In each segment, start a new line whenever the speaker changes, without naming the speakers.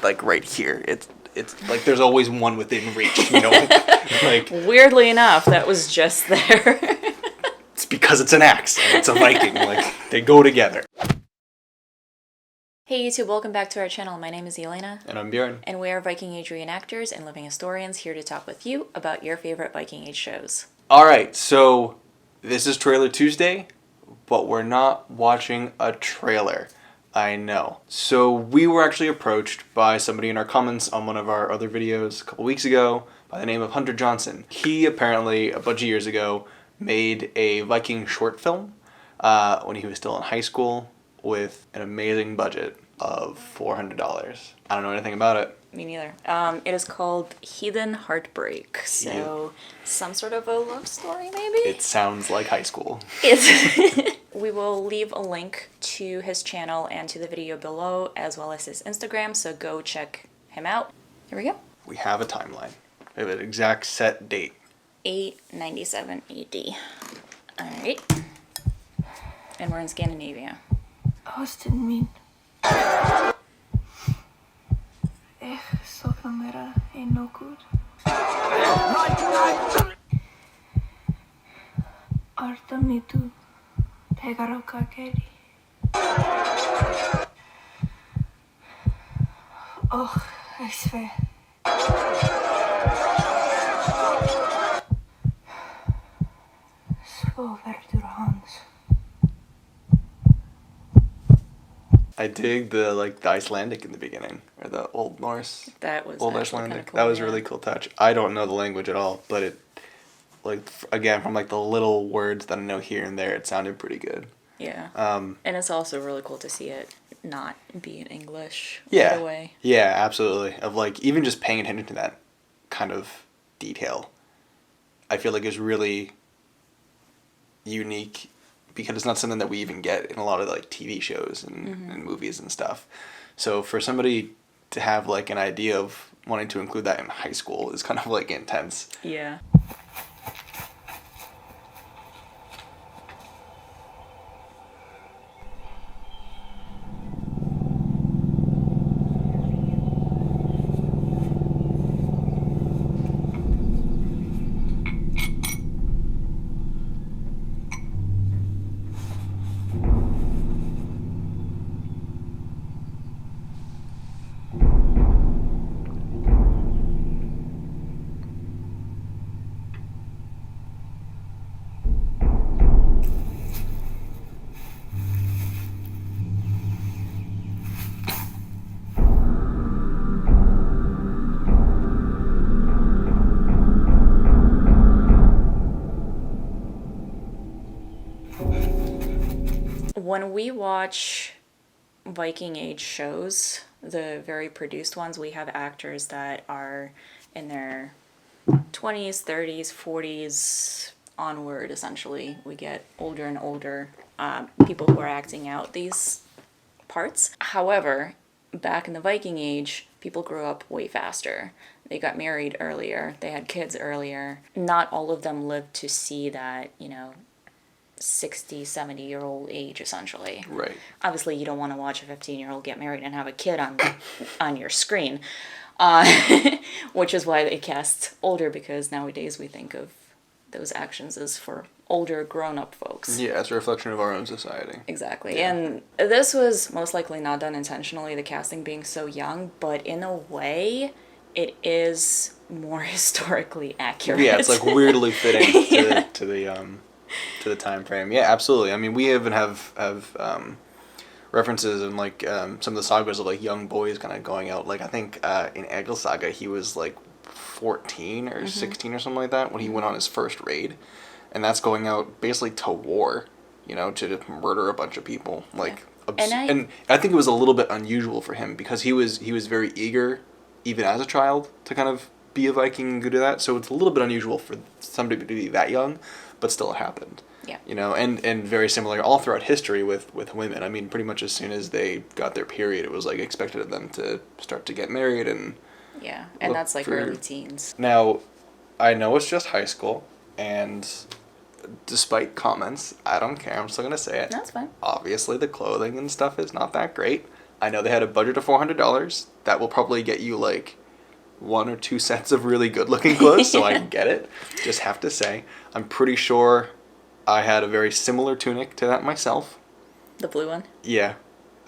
like right here. It's like there's always one within reach, you know? Like
weirdly enough, that was just there.
It's because it's an axe and it's a Viking. Like they go together.
Hey YouTube, welcome back to our channel. My name is Elena.
And I'm Bjorn.
And we are Viking Age reenactors and living historians here to talk with you about your favorite Viking Age shows.
Alright, so this is Trailer Tuesday, but we're not watching a trailer. I know. So we were actually approached by somebody in our comments on one of our other videos a couple weeks ago by the name of Hunter Johnson. He apparently, a bunch of years ago, made a Viking short film when he was still in high school with an amazing budget of $400. I don't know anything about it.
Me neither. It is called Heathen Heartbreak. So some sort of a love story, maybe?
It sounds like high school.
We will leave a link to his channel and to the video below, as well as his Instagram, so go check him out. Here we go.
We have a timeline. We have an exact set date.
897 AD. Alright. And we're in Scandinavia.
Hostin mín. Saknar meira en nokkuð. Arta mitu tegar á kakeri. I swear. Svo verður hans.
I dig the Icelandic in the beginning, or the Old Norse.
That was
Old
Icelandic.
Cool, that was a really cool touch. I don't know the language at all, but it, again, from the little words that I know here and there, it sounded pretty good.
Yeah. And it's also really cool to see it not be in English
right
away.
Yeah, absolutely. Of even just paying attention to that kind of detail, I feel like is really unique. Because it's not something that we even get in a lot of TV shows and movies and stuff. So for somebody to have an idea of wanting to include that in high school is kind of intense.
Yeah. When we watch Viking Age shows, the very produced ones, we have actors that are in their 20s, 30s, 40s onward, essentially. We get older and older people who are acting out these parts. However, back in the Viking Age, people grew up way faster. They got married earlier. They had kids earlier. Not all of them lived to see that, 60, 70-year-old age, essentially.
Right.
Obviously, you don't want to watch a 15-year-old get married and have a kid on your screen, which is why they cast older, because nowadays we think of those actions as for older, grown-up folks.
Yeah, it's a reflection of our own society.
Exactly.
Yeah.
And this was most likely not done intentionally, the casting being so young, but in a way, it is more historically accurate.
Yeah, it's weirdly fitting to the time frame. Yeah, absolutely. I mean, we even have references in some of the sagas of young boys kind of going out. I think in Egil Saga he was 14 or 16 or something like that when he went on his first raid, and that's going out basically to war, to murder a bunch of people. And I think it was a little bit unusual for him because he was very eager, even as a child, to kind of be a Viking and go do that. So it's a little bit unusual for somebody to be that young, but still it happened.
Yeah.
And very similar all throughout history with women. I mean, pretty much as soon as they got their period, it was expected of them to start to get married and...
Yeah, and that's early teens.
Now, I know it's just high school, and despite comments, I don't care, I'm still going to say it.
That's fine.
Obviously, the clothing and stuff is not that great, I know they had a budget of $400. That will probably get you like 1 or 2 sets of really good looking clothes, so I get it. Just have to say, I'm pretty sure I had a very similar tunic to that myself.
The blue one?
Yeah.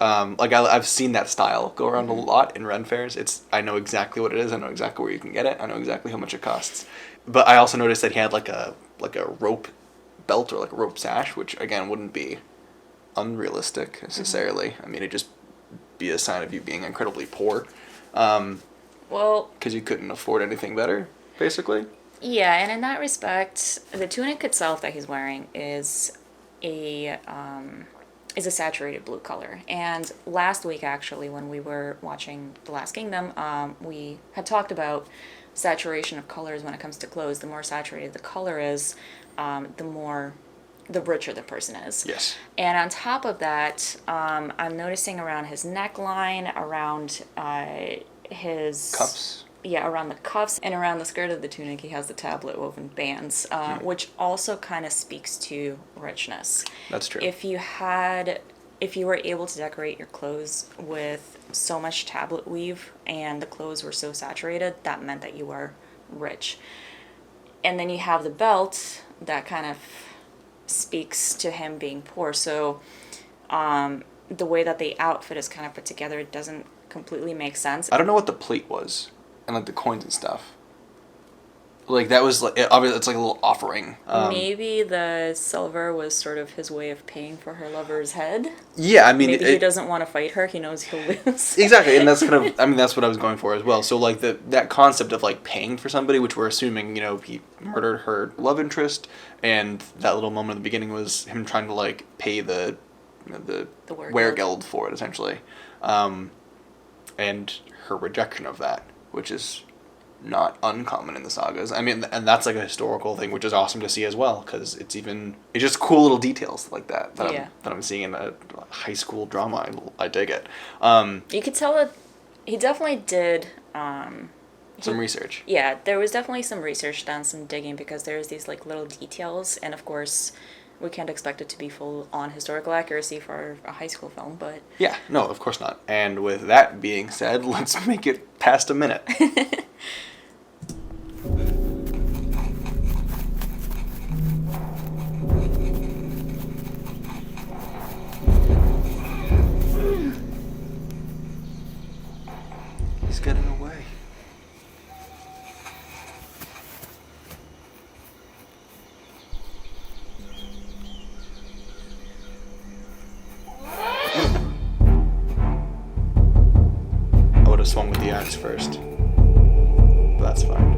Like I've seen that style go around a lot in Ren fairs. I know exactly what it is. I know exactly where you can get it. I know exactly how much it costs. But I also noticed that he had like a rope belt or like a rope sash, which again wouldn't be unrealistic necessarily. I mean, it'd just be a sign of you being incredibly poor.
Well,
because you couldn't afford anything better, basically.
yeah, and in that respect, the tunic itself that he's wearing is a saturated blue color. And last week, actually, when we were watching The Last Kingdom, we had talked about saturation of colors when it comes to clothes. The more saturated the color is, the richer the person is.
Yes.
And on top of that, I'm noticing around his neckline, around his
Cuffs.
Yeah, around the cuffs and around the skirt of the tunic, he has the tablet woven bands, which also kind of speaks to richness.
That's true.
If you were able to decorate your clothes with so much tablet weave and the clothes were so saturated, that meant that you were rich. And then you have the belt that kind of speaks to him being poor. So the way that the outfit is kind of put together, it doesn't completely make sense.
I don't know what the plate was, and like the coins and stuff. Like that was like obviously it's like a little offering.
Maybe the silver was sort of his way of paying for her lover's head.
Yeah, I mean,
Maybe he doesn't want to fight her. He knows he'll lose.
Exactly, and that's kind of that's what I was going for as well. So like that concept of like paying for somebody, which we're assuming he murdered her love interest, and that little moment at the beginning was him trying to like pay the weregild for it essentially, and her rejection of that, which is not uncommon in the sagas. I mean, and that's like a historical thing, which is awesome to see as well, because it's just cool little details like that I'm seeing in a high school drama. I dig it.
You could tell that he definitely did
some research.
Yeah, there was definitely some research done, some digging, because there's these like little details, and of course we can't expect it to be full on historical accuracy for a high school film, but
yeah, no, of course not. And with that being said, let's make it past a minute. He's getting away. I would have swung with the axe first. But that's fine.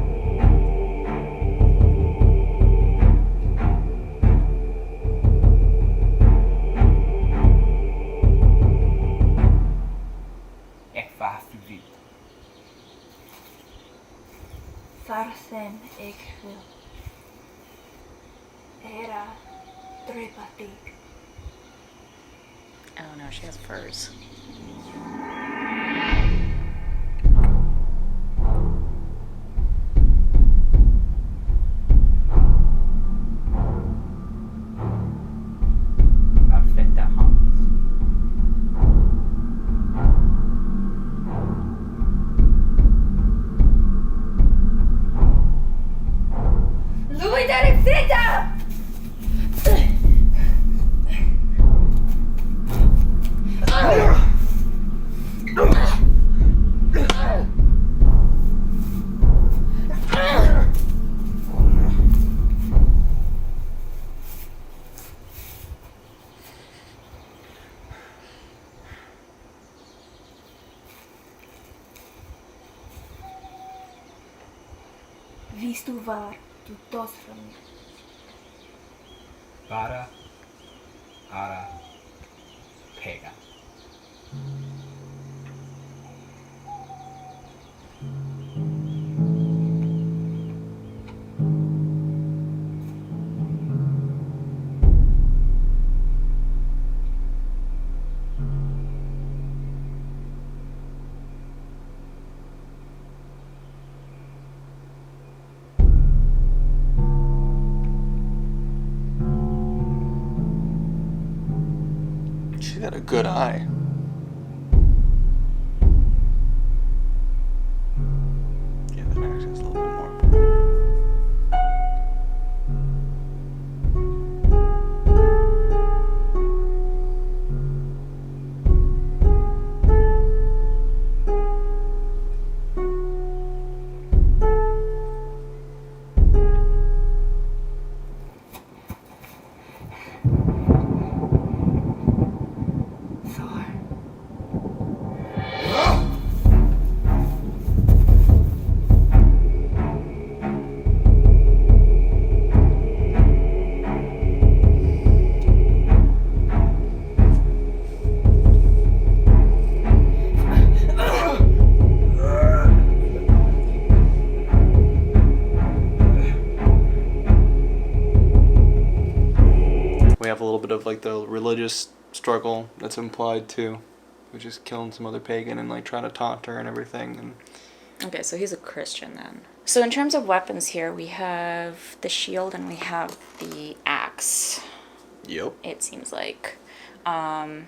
Þar sem ég vil heyra draupa þig.
oh no, she has furs.
Vistu var du dödsfram.
Bara, ara, pega.
She got a good eye. religious struggle that's implied too, which is killing some other pagan and like trying to taunt her and everything. And
Okay, so he's a Christian then. So in terms of weapons here, we have the shield and we have the axe.
yep.
It seems like. I'm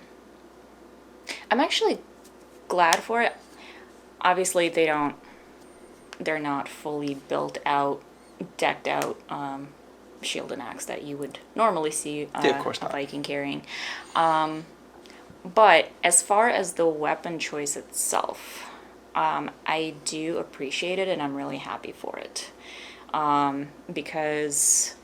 actually glad for it. Obviously, they're not fully built out, decked out shield and axe that you would normally see
Yeah, of course
a
not.
Viking carrying. But as far as the weapon choice itself, I do appreciate it and I'm really happy for it. Because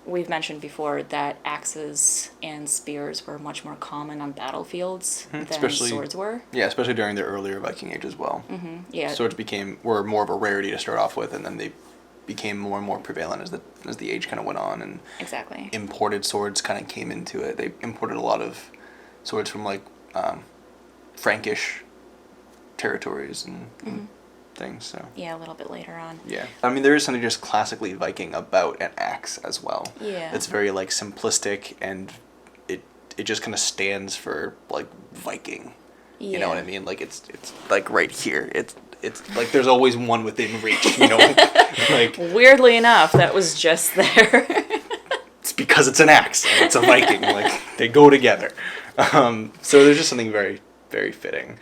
we've mentioned before that axes and spears were much more common on battlefields than
Especially-
swords were.
Yeah, especially during the earlier Viking Age as well.
Yeah.
Swords were more of a rarity to start off with, and then they became more and more prevalent as the age kind of went on, and
Exactly.
imported swords kind of came into it. They imported a lot of swords from like Frankish territories and things. So
Yeah, a little bit later on.
yeah, I mean there is something just classically Viking about an axe as well.
Yeah.
It's very like simplistic, and it just kind of stands for like Viking.
Yeah.
You know what I mean? Like it's like right here. It's like there's always one within reach. You know, like
Weirdly enough, that was just there.
it's because it's an axe and it's a Viking. Like they go together. So there's just something very, very fitting.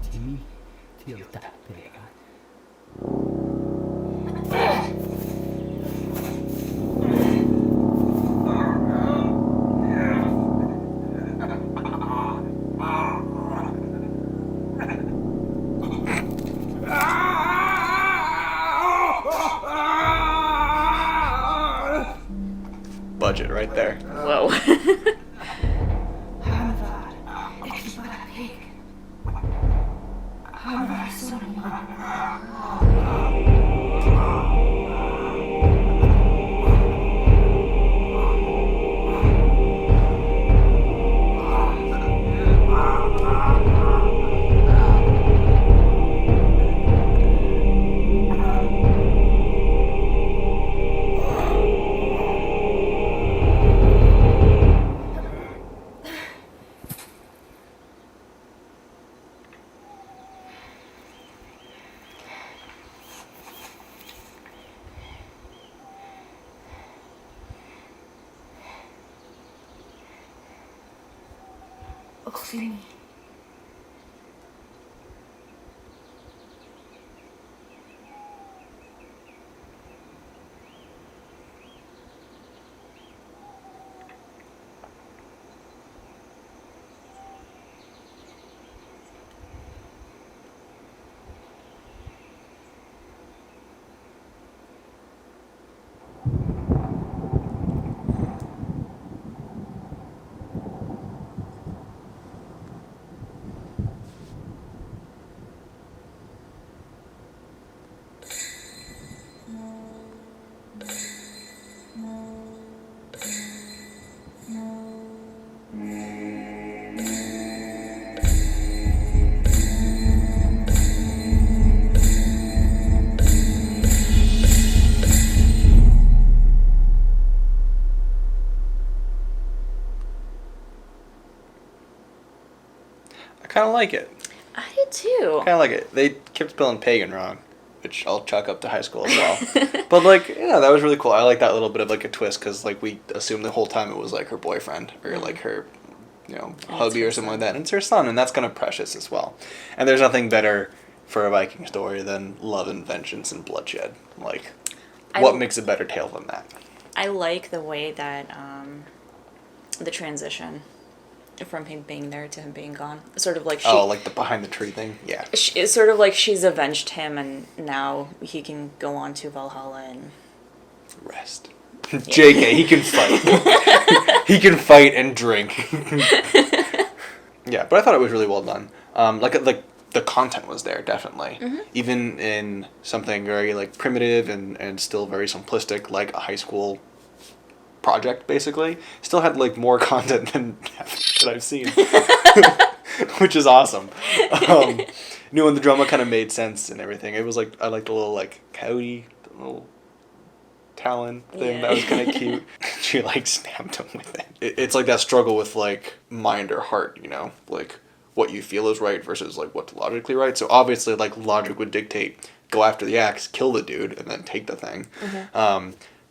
Timi tilta pega.
Budget right there.
Whoa.
Hanvar, ekki bara pig. Hanvar sonum. Oksini.
I kind of like it.
I did too.
Kind of like it. They kept spelling pagan wrong, which I'll chalk up to high school as well. But like, yeah, that was really cool. I like that little bit of like a twist because like we assumed the whole time it was like her boyfriend or like her, you know, hubby or something like that. And it's her son, and that's kind of precious as well. And there's nothing better for a Viking story than love and vengeance and bloodshed. Like, what makes a better tale than that?
I like the way that the transition from him being there to him being gone. Sort of like she.
Oh, like the behind the tree thing? Yeah.
It's sort of like she's avenged him, and now he can go on to Valhalla and.
Rest. JK, he can fight. He can fight and drink. Yeah, but I thought it was really well done. Like the content was there, definitely. Even in something very like primitive and still very simplistic, like a high school project basically. Still had like more content than that I've seen, which is awesome. Knew when the drama kind of made sense and everything. It was like I like the little like coyote, the little talon thing that was kind of cute. She like stabbed him with it. It's like that struggle with like mind or heart, you know, like what you feel is right versus like what's logically right. So obviously like logic would dictate go after the axe, kill the dude, and then take the thing.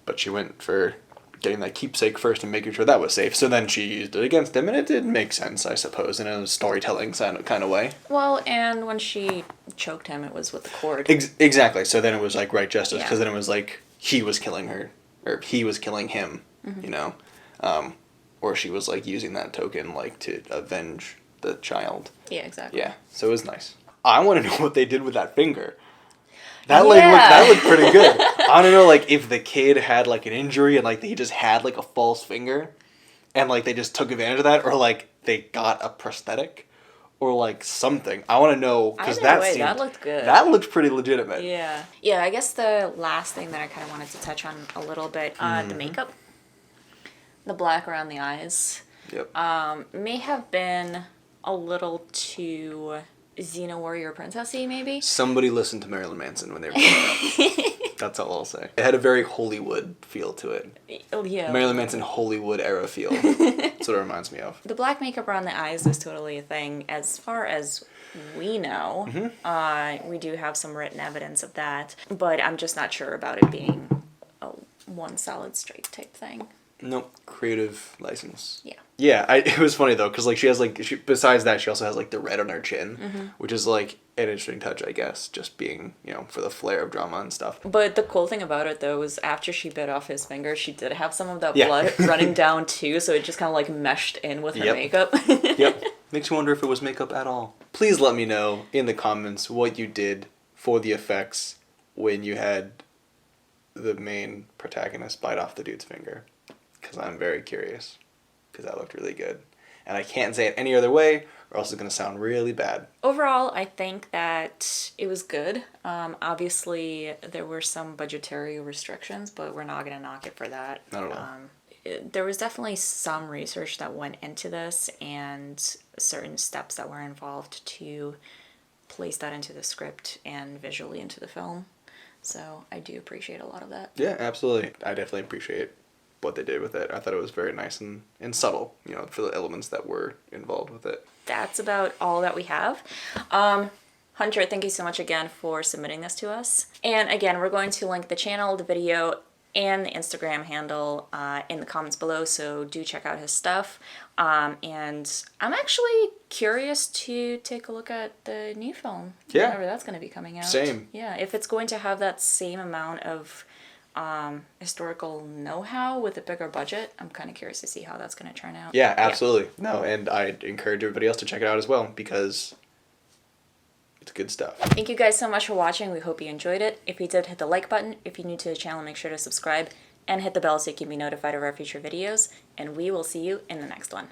But she went for getting that keepsake first and making sure that was safe. So then she used it against him, and it did make sense, I suppose, in a storytelling kind of way.
Well, and when she choked him, it was with the cord.
Exactly. So then it was like right justice, because then it was like he was killing her, or he was killing him, you know? Or she was like using that token like to avenge the child.
Yeah, exactly.
Yeah, so it was nice. I want to know what they did with that finger. That looked pretty good. I want to know like if the kid had like an injury and like he just had like a false finger, and like they just took advantage of that, or like they got a prosthetic, or like something. I want to know because
that looked good.
That looked pretty legitimate.
Yeah. Yeah. I guess the last thing that I kind of wanted to touch on a little bit, the makeup, the black around the eyes.
Yep.
May have been a little too Xena Warrior Princess-y, maybe.
Somebody listened to Marilyn Manson when they were growing up. That's all I'll say. It had a very Hollywood feel to it.
Oh, yeah.
Marilyn Manson Hollywood era feel. That's what it reminds me of.
The black makeup around the eyes is totally a thing. As far as we know, we do have some written evidence of that, but I'm just not sure about it being a one solid straight type thing.
Nope. Creative license.
Yeah.
Yeah, it was funny though, because like she has like besides that she also has like the red on her chin, which is like an interesting touch, I guess, just being, you know, for the flair of drama and stuff.
But the cool thing about it though was after she bit off his finger, she did have some of that blood running down too, so it just kind of like meshed in with her makeup.
Yep. Makes you wonder if it was makeup at all. Please let me know in the comments what you did for the effects when you had the main protagonist bite off the dude's finger, because I'm very curious. Because that looked really good. And I can't say it any other way, or else it's going to sound really bad.
Overall, I think that it was good. Obviously, there were some budgetary restrictions, but we're not going to knock it for that.
Not at all.
There was definitely some research that went into this, and certain steps that were involved to place that into the script and visually into the film. So I do appreciate a lot of that.
Yeah, absolutely. I definitely appreciate what they did with it. I thought it was very nice and subtle, you know, for the elements that were involved with it.
That's about all that we have. Hunter, thank you so much again for submitting this to us. And again, we're going to link the channel, the video, and the Instagram handle in the comments below, so do check out his stuff. And I'm actually curious to take a look at the new film.
Yeah.
Whenever that's going to be coming out.
Same.
Yeah, if it's going to have that same amount of historical know-how with a bigger budget, I'm kind of curious to see how that's going to turn out.
Yeah, absolutely. No, and I'd encourage everybody else to check it out as well, because it's good stuff.
Thank you guys so much for watching. We hope you enjoyed it. If you did, hit the like button. If you're new to the channel, make sure to subscribe and hit the bell so you can be notified of our future videos. And we will see you in the next one.